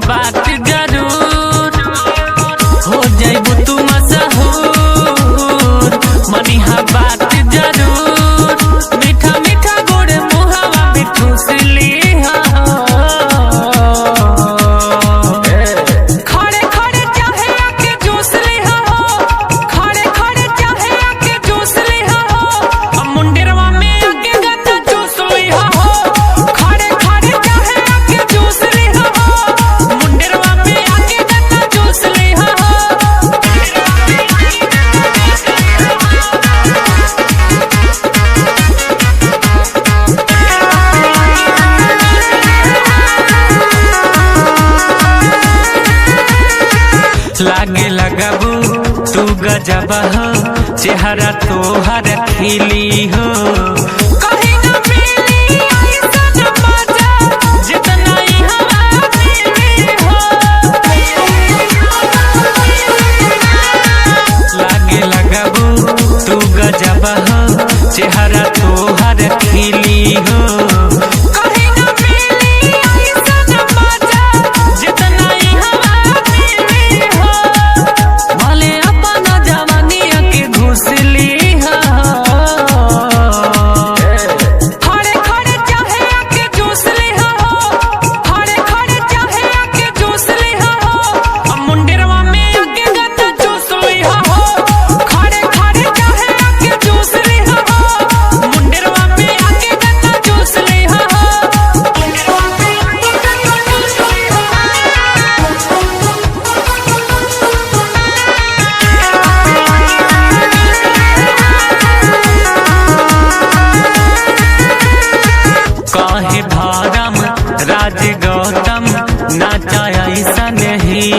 बात जरूर हो जाइबू तू मशहूर। मनिहा बात जरूर मीठा मीठा गुड़ मुहावा भी ठूस ली। खड़े खड़े चाहे आके जूस ली हो, खड़े खड़े चाहे आके जूस ली हो। मुंडेरवा में आके गन्ना जूस ली हो, खड़े खड़े चाहे आके जूस ली हो। मुंडेरवा में आके गन्ना जूस ली हो। लागे लगाबू तू गजब हो, चेहरा तोहर खिली हो। कहीं ना मिली ऐसन मजा जितना यहाँ मिली हो। लागे लगाबू तू गजब हो, चेहरा तोहर खिली हो। कहीं ना मिली ऐसन मजा जितना यहाँ मिली हो। भले अपना जवानिया के घुस ली हो, खड़े खड़े चाहे आके जूस ली हो, खड़े खड़े चाहे आके जूस ली हो। मुंडेरवा में आके गन्ना जूस ली हो, खड़े खड़े चाहे आके जूस ली हो। मुंडेरवा में आके गन्ना जूस ली हो। मुंडेरवा में आके गन्ना जूस ली हो। काहे धर्म राज गौतम नाचा ऐसा नहीं